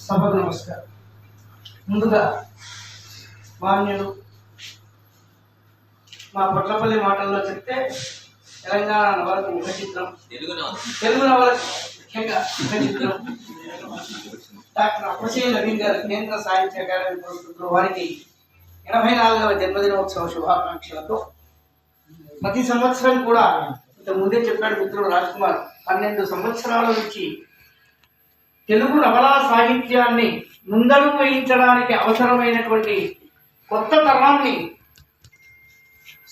సభకు నమస్కారం. ముందుగా మాన్యులు మా పొట్లపల్లి మాటల్లో చెప్తే తెలంగాణ నవలకు ముఖ చిత్రం, తెలుగు నవలకు ముఖ్యంగా ముఖ చిత్రం డాక్టర్ అప్పశయ్య నవీన్ గారు కేంద్ర సాహిత్య అకాడమీ పురస్కృతులు వారికి 84వ జన్మదినోత్సవ శుభాకాంక్షలతో ప్రతి సంవత్సరం కూడా ఇంత ముందే చెప్పాడు మిత్రుడు రాజ్ కుమార్ 12 సంవత్సరాల నుంచి తెలుగు నవలా సాహిత్యాన్ని ముందడుగు వేయించడానికి అవసరమైనటువంటి కొత్త తరాన్ని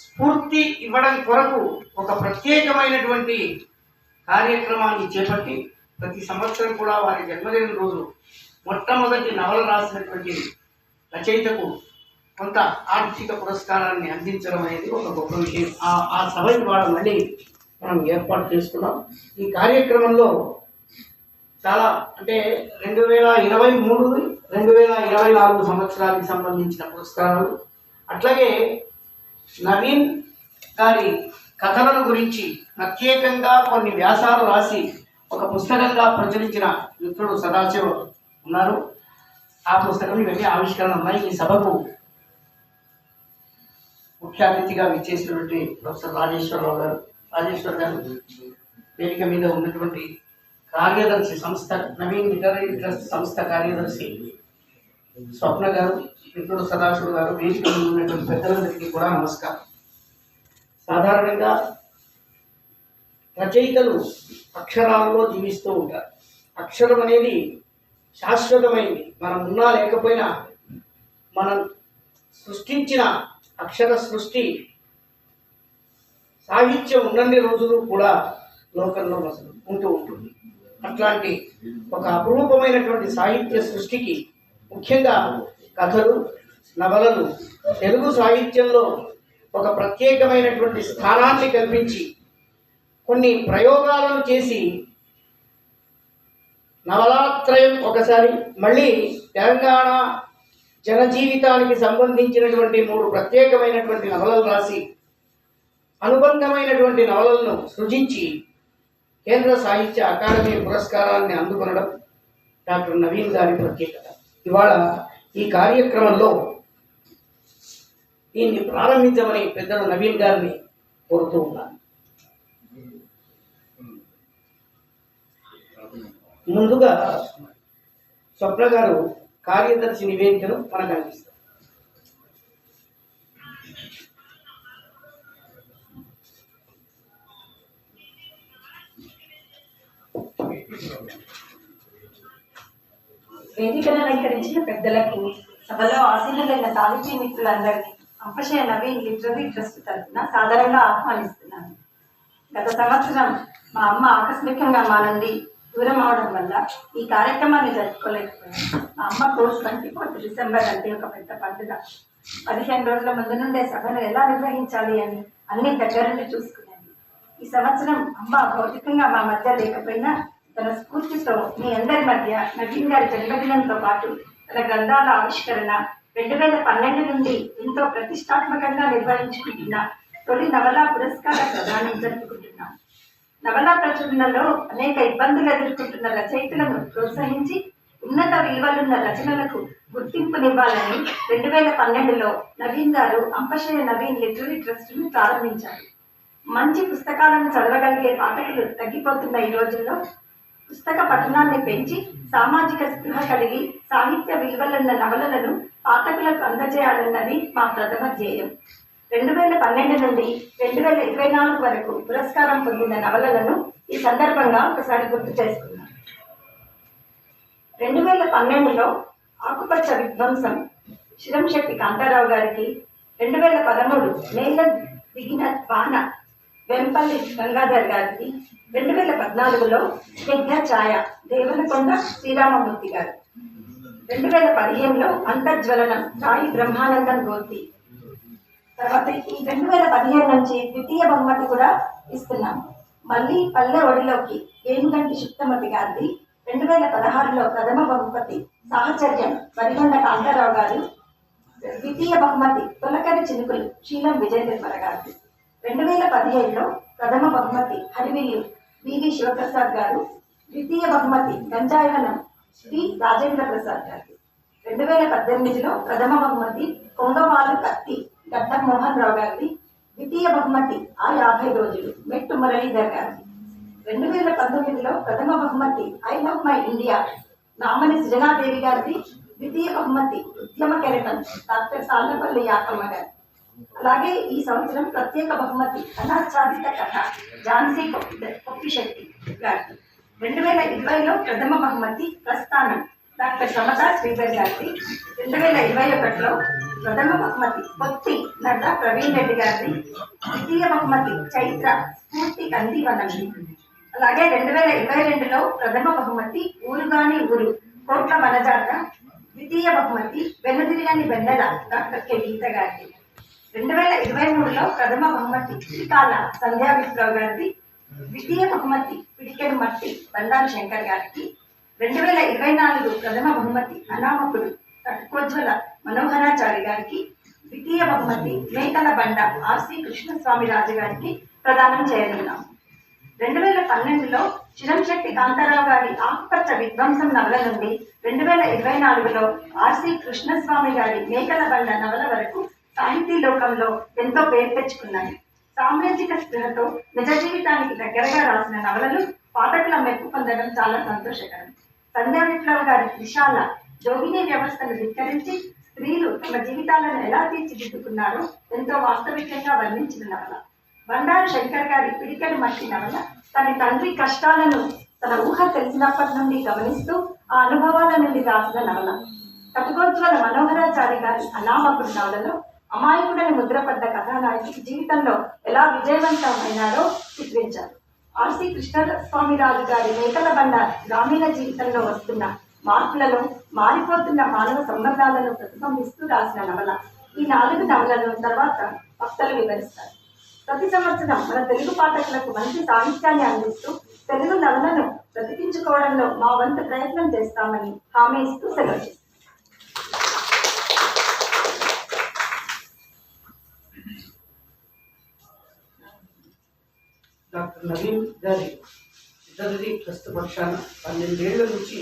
స్ఫూర్తి ఇవ్వడం కొరకు ఒక ప్రత్యేకమైనటువంటి కార్యక్రమాన్ని చేపట్టి ప్రతి సంవత్సరం కూడా వారి జన్మదిన రోజు మొట్టమొదటి నవల రాసినటువంటి రచయితకు కొంత ఆర్థిక పురస్కారాన్ని అందించడం అనేది ఒక గొప్ప విషయం. ఆ సభకి వాళ్ళు మళ్ళీ మనం ఏర్పాటు చేసుకున్నాం. ఈ కార్యక్రమంలో చాలా అంటే 2023 2024 సంవత్సరానికి సంబంధించిన పురస్కారాలు, అట్లాగే నవీన్ గారి కథలను గురించి ప్రత్యేకంగా కొన్ని వ్యాసాలు రాసి ఒక పుస్తకంగా ప్రచురించిన మిత్రుడు సదాశివ ఉన్నారు. ఆ పుస్తకం ఇవన్నీ ఆవిష్కరణ ఉన్నాయి. ఈ సభకు ముఖ్య అతిథిగా విచ్చేసినటువంటి ప్రొఫెసర్ రాజేశ్వర్ గారు, వేదిక మీద ఉన్నటువంటి కార్యదర్శి సంస్థ నవీన్ లిటరీ ట్రస్ట్ సంస్థ కార్యదర్శి స్వప్న గారు, మిత్రుడు సదాశివుడు గారు, వేదిక మీద ఉన్నటువంటి పెద్దలందరికీ కూడా నమస్కారం. సాధారణంగా రచయితలు అక్షరాల్లో జీవిస్తూ ఉంటారు. అక్షరం అనేది శాశ్వతమైంది. మనం ఉన్నా లేకపోయినా మనం సృష్టించిన అక్షర సృష్టి సాహిత్యం ఉన్నన్ని రోజులు కూడా లోకంలో ఉంటూ ఉంటుంది. అట్లాంటి ఒక అపురూపమైనటువంటి సాహిత్య సృష్టికి ముఖ్యంగా కథలు, నవలలు తెలుగు సాహిత్యంలో ఒక ప్రత్యేకమైనటువంటి స్థానాన్ని కల్పించి కొన్ని ప్రయోగాలను చేసి నవలాత్రయం ఒకసారి, మళ్ళీ తెలంగాణ జనజీవితానికి సంబంధించినటువంటి 3 ప్రత్యేకమైనటువంటి నవలలు రాసి అనుబంధమైనటువంటి నవలలను సృజించి కేంద్ర సాహిత్య అకాడమీ పురస్కారాన్ని అందుకొనడం డాక్టర్ నవీన్ గారి ప్రత్యేకత. ఇవాళ ఈ కార్యక్రమంలో దీన్ని ప్రారంభించమని పెద్దలు నవీన్ గారిని కోరుతూ ఉన్నాను. ముందుగా స్వప్న గారు కార్యదర్శి నివేదికను మనకు అందిస్తారు. వేదికను అలంకరించిన పెద్దలకు, సభలో ఆసీనులైన సాహితీ మిత్రులందరికీ అంపశయ్య నవీన్ లిటరీ ట్రస్ట్ తరఫున సాధారణంగా ఆహ్వానిస్తున్నాను. గత సంవత్సరం మా అమ్మ ఆకస్మికంగా మా నుండి దూరం అవడం వల్ల ఈ కార్యక్రమాన్ని జరుపుకోలేకపోయాను. మా అమ్మ కోర్స్ 24 డిసెంబర్ అంటే ఒక పెద్ద పండుగ. 15 రోజుల ముందు నుండే సభను ఎలా నిర్వహించాలి అని అన్ని దగ్గరుండి చూసుకునేది. ఈ సంవత్సరం అమ్మ భౌతికంగా మా మధ్య లేకపోయినా తన స్ఫూర్తితో మీ అందరి మధ్య నవీన్ గారి జన్మదినంతో పాటు తన గ్రంథాల ఆవిష్కరణ 2012 నుండి ఎంతో ప్రతిష్టాత్మకంగా నిర్వహించుకుంటున్న తొలి నవలా పురస్కార ప్రదానం జరుపుకుంటున్నాం. నవలా ప్రచురణలో అనేక ఇబ్బందులు ఎదుర్కొంటున్న రచయితలను ప్రోత్సహించి ఉన్నత విలువలున్న రచనలకు గుర్తింపునివ్వాలని 2012లో నవీన్ గారు అంపశయ్య నవీన్ లిటరీ ట్రస్ట్ను ప్రారంభించారు. మంచి పుస్తకాలను చదవగలిగే పాఠకులు తగ్గిపోతున్న ఈ రోజుల్లో పుస్తక పఠనాన్ని పెంచి సామాజిక స్పృహ కలిగి సాహిత్య విలువలున్న నవలలను పాఠకులకు అందజేయాలన్నది మా ప్రథమ ధ్యేయం. 2012 నుండి 2024 వరకు పురస్కారం పొందిన నవలలను ఈ సందర్భంగా ఒకసారి గుర్తు చేసుకున్నాం. 2012లో ఆకుపచ్చ విధ్వంసం శిరంశెట్టి కాంతారావు గారికి, 2013 నేల దిగిన వాన వెంపల్లి గంగాధర్ గారికి, 2014లో స్నిగ్ధ ఛాయ దేవనకొండ శ్రీరామమూర్తి గారు, 2015లో అంతర్జ్వలనం సాయి బ్రహ్మానందం గోర్తి. తర్వాత ఈ 2015 నుంచి ద్వితీయ బహుమతి కూడా ఇస్తున్నాం. మళ్ళీ పల్లె ఒడిలోకి వేణుగంటి శుక్తమతి గారిది, 2016లో ప్రథమ బహుమతి సాహచర్యం వరిగొండ కాంతారావు గారు, ద్వితీయ బహుమతి తొలకరి చినుకులు శీలం విజయ నిర్మల గారిది, 2017లో ప్రథమ బహుమతి హరివిల్లు వివి శివప్రసాద్ గారు, ద్వితీయ బహుమతి గంజాయవనం శ్రీ రాజేంద్ర ప్రసాద్ గారికి. 2018లో ప్రథమ బహుమతి కొంగవాలు కత్తి గడ్డం మోహన్ రావు గారిది. ద్వితీయ బహుమతి ఆ 50 రోజులు మెట్టు మురళీధర్ గారిది. 2019లో ప్రథమ బహుమతి ఐ లవ్ మై ఇండియా నామని సృజనాదేవి గారిది. ద్వితీయ బహుమతి ఉద్యమ కెరటం డాక్టర్ సాలపల్లి యాకమ్మ గారి. అలాగే ఈ సంవత్సరం ప్రత్యేక బహుమతి అనాచ్ఛాదిత కథ ఝాన్సీ కొప్పిశెట్టి గారికి. 2020లో ప్రథమ బహుమతి ప్రస్థానం డాక్టర్ సమతా శ్రీధర్ గారిది. 2021లో ప్రథమ బహుమతి పొత్తి నడ్డా ప్రవీణ్ రెడ్డి గారిది. ద్వితీయ బహుమతి చైత్ర స్ఫూర్తి కందివనంది. అలాగే 2022లో ప్రథమ బహుమతి ఊరుగాని ఊరు కోట్ల వనజాత. ద్వితీయ బహుమతి వెనుదిరిగని వెన్నెల డాక్టర్ కె గీత గారిది. 2023లో ప్రథమ బహుమతి శ్రీకాళ సంధ్యా విప్లవ్ గారిది. ద్వితీయ బహుమతి పిడికెడు మట్టి బండారు శంకర్ గారికి. 2024 ప్రథమ బహుమతి అనామకుడు కటకోజ్వల మనోహరాచారి గారికి. ద్వితీయ బహుమతి మేకల బండ ఆర్సి కృష్ణస్వామి రాజు గారికి ప్రదానం చేయనున్నాము. 2012లో చిరంశెట్టి కాంతారావు గారి ఆకుపచ్చ విధ్వంసం నవల నుండి 2024లో ఆర్సి కృష్ణస్వామి గారి మేకల బండ నవల వరకు సాహితీ లోకంలో ఎంతో పేరు తెచ్చుకున్నాయి. సామ్రాజ్యక స్పృహతో నిజ జీవితానికి దగ్గరగా రాసిన నవలలు పాఠకుల మెప్పు పొందడం చాలా సంతోషకరం. సంధ్యా విప్లవ్ గారి విశాల జోగిని వ్యవస్థను ధిక్కరించి స్త్రీలు తమ జీవితాలను ఎలా తీర్చిదిద్దుకున్నారో ఎంతో వాస్తవికంగా వర్ణించిన నవల. బండారు శంకర్ గారి పిడికెడు మట్టి నవల తన తండ్రి కష్టాలను తన ఊహ తెలిసినప్పటి నుండి గమనిస్తూ ఆ అనుభవాల నుండి రాసిన నవల. కటకోజ్వల మనోహరాచారి గారి అనామకుడు నవలలో అమాయకుడని ముద్రపడ్డ కథానాయకుడి జీవితంలో ఎలా విజయవంతమైనాడో చిత్రించారు. ఆర్సి కృష్ణస్వామిరాజు గారి మేకల బండ గ్రామీణ జీవితంలో వస్తున్న మార్పులను, మారిపోతున్న మానవ సంబంధాలను ప్రతిబింబిస్తూ రాసిన నవల. ఈ 4 నవలను తర్వాత వక్తలు వివరిస్తారు. ప్రతి సంవత్సరం మన తెలుగు పాఠకులకు మంచి సాహిత్యాన్ని అందిస్తూ తెలుగు నవలను బ్రతికించుకోవడంలో మా వంతు ప్రయత్నం చేస్తామని హామీ ఇస్తూ సెలవు చేస్తాం. డాక్టర్ నవీన్ గారి ఇతరుది ట్రస్ట్ పక్షాన 12 ఏళ్ల నుంచి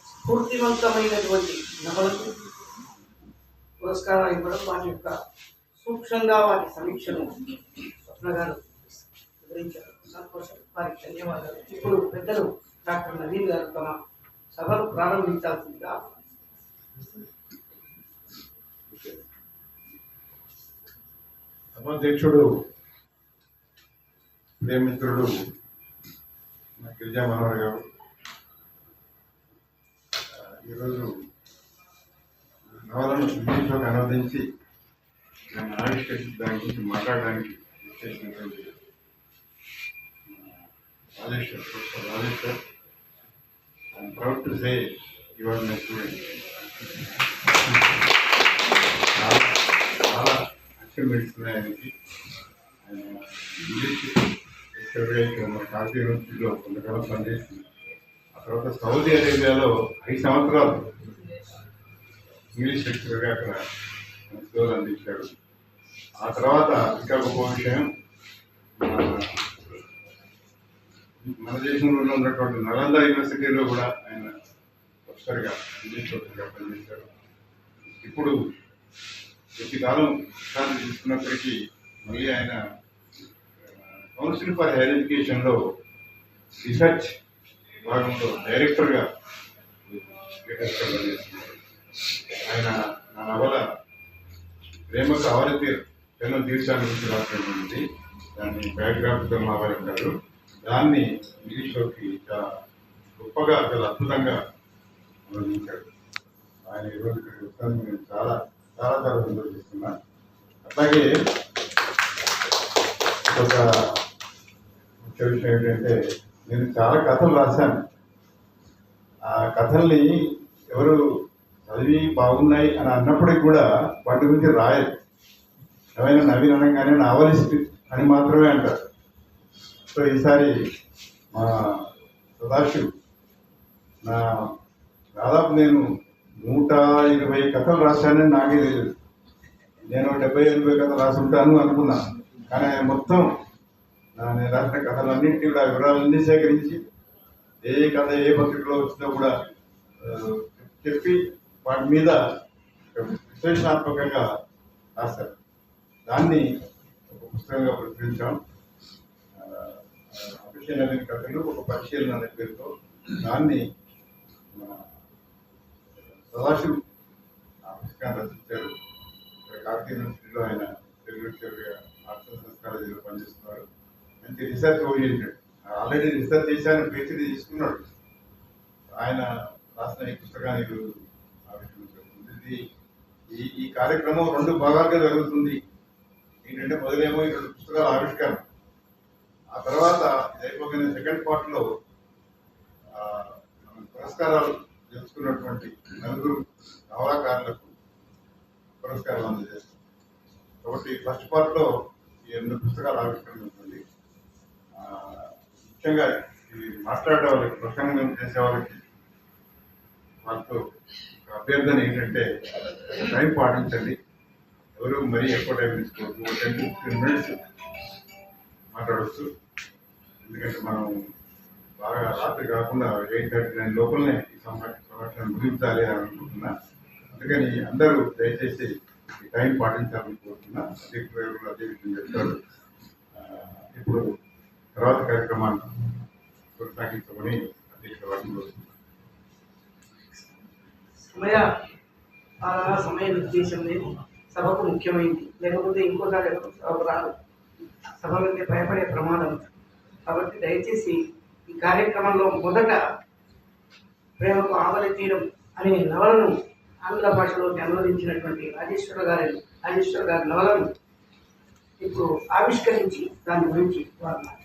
స్ఫూర్తివంతమైనటువంటి నవలకు పురస్కారాలు ఇవ్వడం, వాటి యొక్క సూక్ష్మంగా వాటి సమీక్షను స్వప్న గారు వివరించారు. సంతోషం, వారికి ధన్యవాదాలు. ఇప్పుడు పెద్దలు డాక్టర్ నవీన్ గారు తమ సభను ప్రారంభించాల్సిందిగా సభాధ్యక్షుడు ప్రియమిత్రుడు గిరిజా మనోహర్ గారు ఈరోజు నవలను ఇంగ్లీష్లోకి అనువదించి దాన్ని ఆవిష్కరించి దాని గురించి మాట్లాడడానికి చేసినటువంటి Rajeshwar, professor Rajeshwar, I'm proud to say you are my student. చాలా అచీవ్మెంట్స్ ఉన్నాయి ఆయనకి. ఆయన ఇంగ్లీష్ మన కాకతీయ యూనివర్సిటీలో కొంతకాలం పనిచేసింది. ఆ తర్వాత సౌదీ అరేబియాలో 5 సంవత్సరాలు ఇంగ్లీష్ లెక్చరర్గా అక్కడ సేవలు అందించాడు. ఆ తర్వాత ఇంకా గొప్ప విషయం, మన దేశంలో ఉన్నటువంటి నలంద యూనివర్సిటీలో కూడా ఆయన ప్రొఫెసర్గా ఇంగ్లీష్ ప్రొఫెసర్గా పనిచేశాడు. ఇప్పుడు ప్రతికాలం విశ్రాంతి తీసుకున్నప్పటికీ మళ్ళీ ఆయన కౌన్సిల్ ఫర్ హైయర్ ఎడ్యుకేషన్లో రీసెర్చ్ విభాగంలో డైరెక్టర్గా పనిచేస్తున్నారు. ఆయన నా నవల ప్రేమకు అవరతీర్ పెన్ను తీర్చాన్ని గురించి రాసినటువంటి దాన్ని బయోగ్రాఫికల్ నావల్ అంటారు. దాన్ని ఇంగ్లీష్లోకి చాలా గొప్పగా, చాలా అద్భుతంగా అనువదించాడు. ఆయన ఈరోజు ఇక్కడికి వస్తాను నేను చాలా చాలా చాలా సంతోషిస్తున్నాను. అట్లాగే ఒక ముఖ్య విషయం ఏంటంటే, నేను చాలా కథలు రాశాను. ఆ కథల్ని ఎవరు చదివి బాగున్నాయి అని అన్నప్పటికి కూడా వాటి గురించి రాయరు. ఏమైనా నవీన్ అనగానే నావలిస్ట్ అని మాత్రమే అంటారు. సో ఈసారి మా సదాశివ్ దాదాపు నేను 120 కథలు రాశానని నాకే తెలియదు. నేను 70-80 కథలు రాసి ఉంటాను అనుకున్నాను. కానీ ఆయన మొత్తం నేను రాసిన కథలన్నింటినీ కూడా వివరాలన్నీ సేకరించి ఏ కథ ఏ పత్రికలో వచ్చినా కూడా చెప్పి వాటి మీద విశ్లేషణాత్మకంగా రాస్తారు. దాన్ని ఒక పుస్తకంగా ప్రచురించాం. అభిషేక్ నవీన్ కథలు ఒక పరిశీలన అనే పేరుతో దాన్ని సదాశివ్ ఆ పుస్తకాన్ని రచించారు. కాకతీయ యూనివర్సిటీలో ఆయన తెలుగు లెక్చరర్గా ఆర్ట్స్ అండ్ సైన్స్ కాలేజీలో పనిచేస్తున్నారు. మంచి రీసెర్చ్ ఓరియంటెడ్, ఆల్రెడీ రీసెర్చ్ చేశాను, పిహెచ్డీ తీసుకున్నాడు. ఆయన రాసిన ఈ పుస్తకాన్ని ఆవిష్కరించబడుతుంది. ఈ కార్యక్రమం 2 భాగాలుగా జరుగుతుంది. ఏంటంటే మొదలేమో ఈ 2 పుస్తకాల ఆవిష్కరణ, ఆ తర్వాత అయిపోయిన సెకండ్ పార్ట్లో పురస్కారాలు గెలుచుకున్నటువంటి 4 నవలాకారులకు పురస్కారాలు అందజేస్తాం. కాబట్టి ఫస్ట్ పార్ట్లో ఈ 2 పుస్తకాల ఆవిష్కరణ ఉంటుంది. ముఖ్యంగా ఈ మాట్లాడే వాళ్ళకి, ప్రసంగం చేసే వాళ్ళకి వాళ్ళతో అభ్యర్థన ఏంటంటే టైం పాటించండి. ఎవరు మరీ ఎక్కువ టైం తీసుకోవద్దు. 10 to 15 minutes మాట్లాడవచ్చు. ఎందుకంటే మనం బాగా రాత్రి కాకుండా 8:39 లోపలనే ఈ సంభాషణ ముగించాలి అని అనుకుంటున్నా. అందుకని అందరూ దయచేసి ఈ టైం పాటించాలని కోరుతున్నా. అదే విషయం చెప్తారు. ఇప్పుడు తర్వాత కార్యక్రమాన్ని కొనసాగించమని అధ్యక్షుల వారిని కోరుతున్నాను. సమయ నిర్దేశం లేదు, సభకు ముఖ్యమైంది. లేకపోతే ఇంకోసారి సభకు రాదు. సభ వెళ్తే భయపడే ప్రమాదం. కాబట్టి దయచేసి ఈ కార్యక్రమంలో మొదట ప్రేమకు ఆవలి తీరం అనే నవలను ఆంగ్ల భాషలోకి అనువదించినటువంటి రాజేశ్వర గారి నవలను ఇప్పుడు ఆవిష్కరించి దాని గురించి వారు మాట్లాడారు.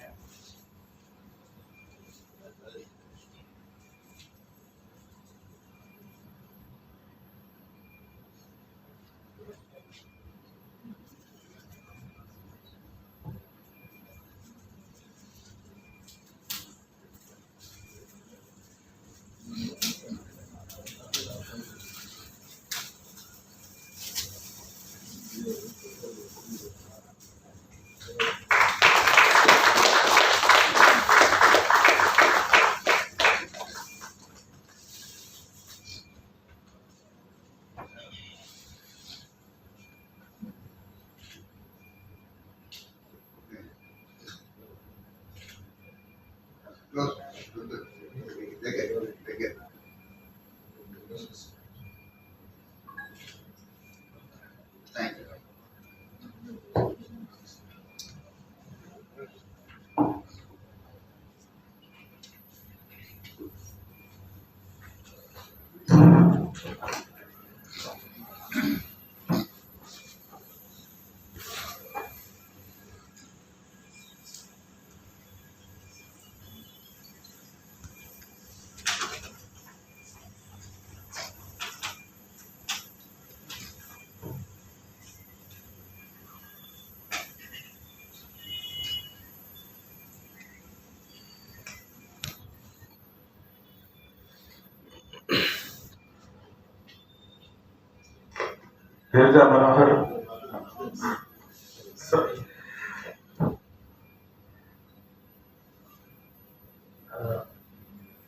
Helja Manohar,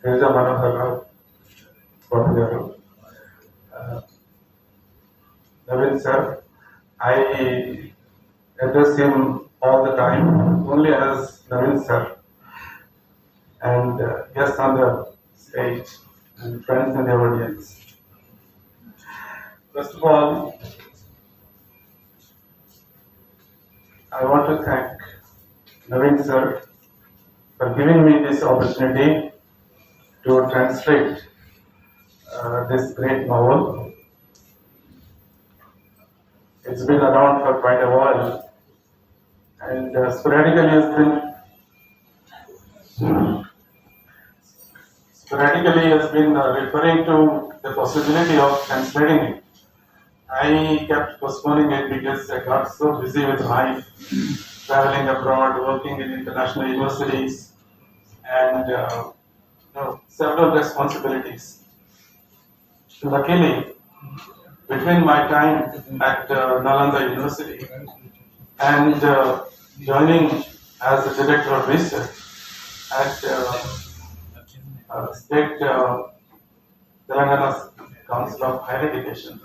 Helja Manohar Rao, Naveen sir, I address him all the time only as Naveen sir, and guests on the stage and friends in the audience. First of all, I want to thank Naveen sir for giving me this opportunity to translate this great novel. It's been around for quite a while, and sporadically has been referring to the possibility of translating it. I kept postponing it because I got so busy with life, traveling abroad, working in international universities, and several responsibilities. Luckily, between my time at Nalanda University and joining as the director of research at State Telangana Council of Higher Education.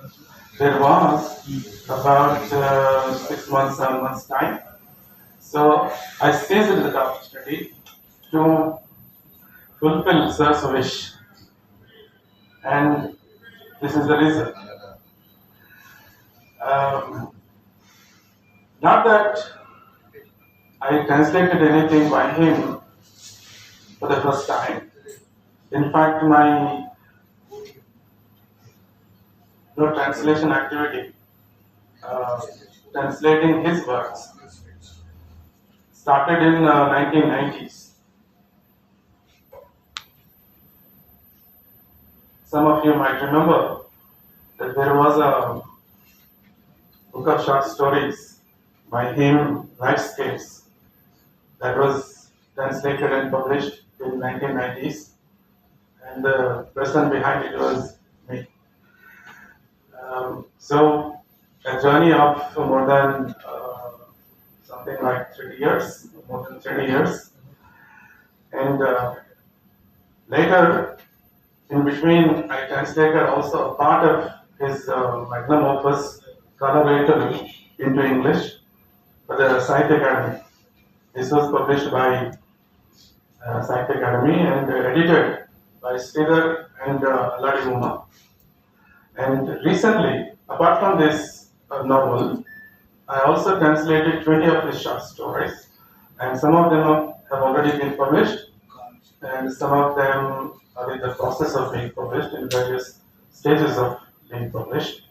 There was about 6 months, 7 months time. So I seized the opportunity to fulfill Sir's wish, and this is the reason. Not that I translated anything by him for the first time. In fact, my translation activity, translating his works, started in 1990s. Some of you might remember that there was a book of short stories by him, Lightscapes, that was translated and published in 1990s, and the person behind it was me. So a journey of more than something like 3 years, more than 30 years, and later in between I translated also a part of his magnum opus Collaborator into English for the Sahitya Academy. This was published by Sahitya Academy and edited by Sridhar and Alladi Uma. And recently, apart from this novel, I also translated 20 of his short stories, and some of them have already been published, and some of them are in the process of being published in various stages of being published.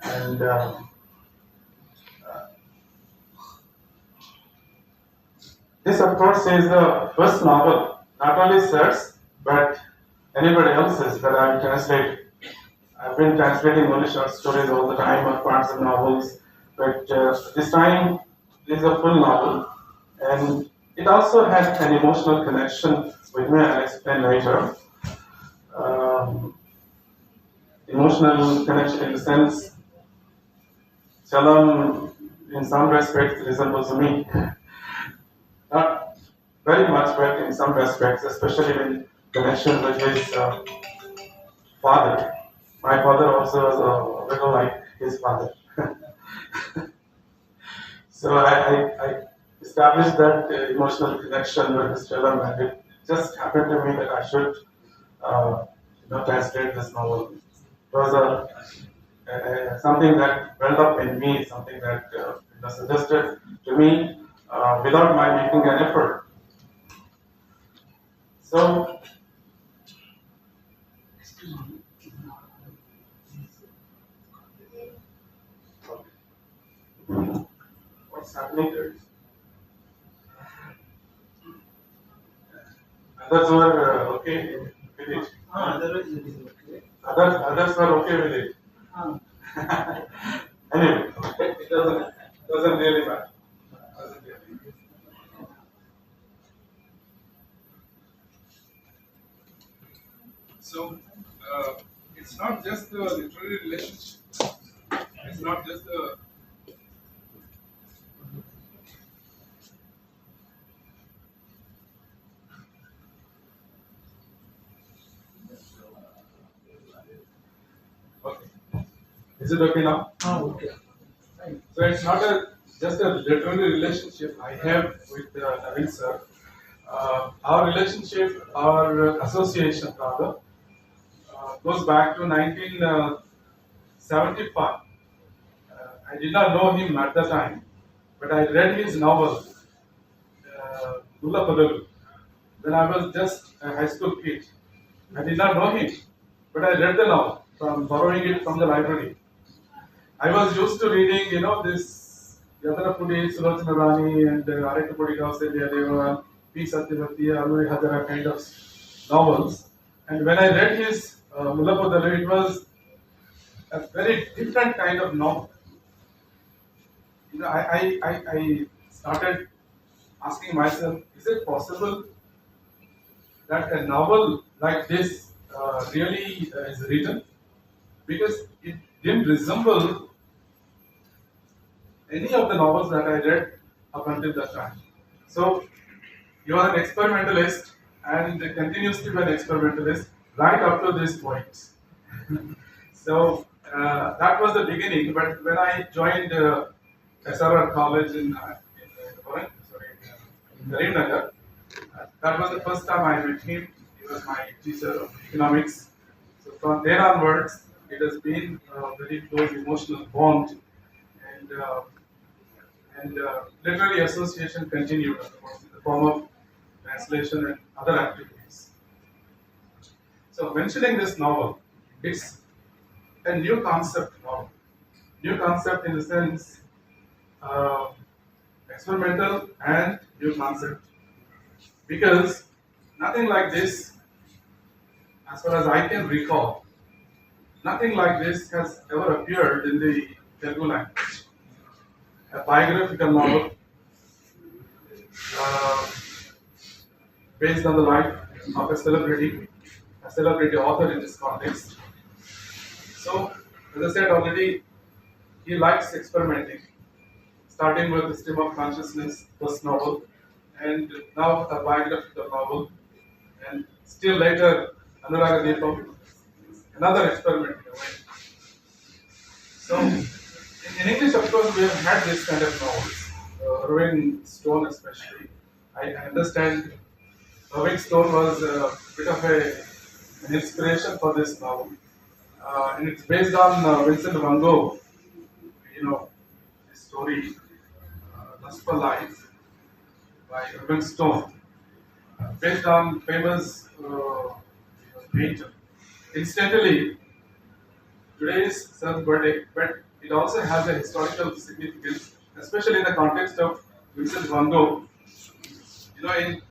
And this, of course, is the first novel, not only Sir's, but anybody else's that I've translated. I've been translating only short stories all the time or parts of novels, but this time this is a full novel, and it also has an emotional connection with me. I'll explain later. Emotional connection in the sense, Chalam in some respects resembles me. Not very much, but in some respects, especially in connection with his father. My father also was a little like his father. So I established that emotional connection with Mr. Chalam, and it just happened to me that I should translate this novel. It was something that welled up in me, something that was suggested to me without my making an effort. So, what's happening there? Others were okay with it. Otherwise it is okay. Others were okay with it. Anyway, it doesn't really matter. So it's not just the literary relationship. It's not just the okay. Is it okay now? Okay. So it's not just a literary relationship I have with Naveen sir. Our relationship, our association rather, goes back to 1975. I did not know him at the time, but I read his novel, Mulla Padalu, when I was just a high school kid. I did not know him, but I read the novel from borrowing it from the library. I was used to reading, this Yadarapudi, Sulochana Rani, and Arekapudi Kausalya Deva, P. Satyavati, Aluri Hadara kind of novels. And when I read his Mulla Padalu, it was a very different kind of novel. I started asking myself, is it possible that a novel like this really is written? Because it didn't resemble any of the novels that I read up until that time. So, you are an experimentalist, and continues to be an experimentalist right up to this point. So that was the beginning. But when I joined SRR College in Karimnagar, that was the first time I met him. He was my teacher of economics. So from there onwards, it has been a very close emotional bond, and literary association continued, of course, in the form of translation and other activities. So mentioning this novel, it's a new concept novel. New concept in the sense uh, experimental and new concept, because nothing like this, as far as I can recall, nothing like this has ever appeared in the Telugu language. A biographical novel uh, based on the life of a celebrity author in this context. So, as I said already, he likes experimenting, starting with the Stream of Consciousness, first novel, and now a biographical novel, and still later, Anuraga Deepam, another experiment in a way. So, in English, of course, we have had this kind of novels, Irving Stone especially. I understand Irving Stone was a bit of an inspiration for this novel. And it's based on Vincent van Gogh, you know, his story, Lust for Life, by Irving Stone, based on famous painter. Incidentally, today is Sir's birthday, but it also has a historical significance, especially in the context of Vincent van Gogh. You know, in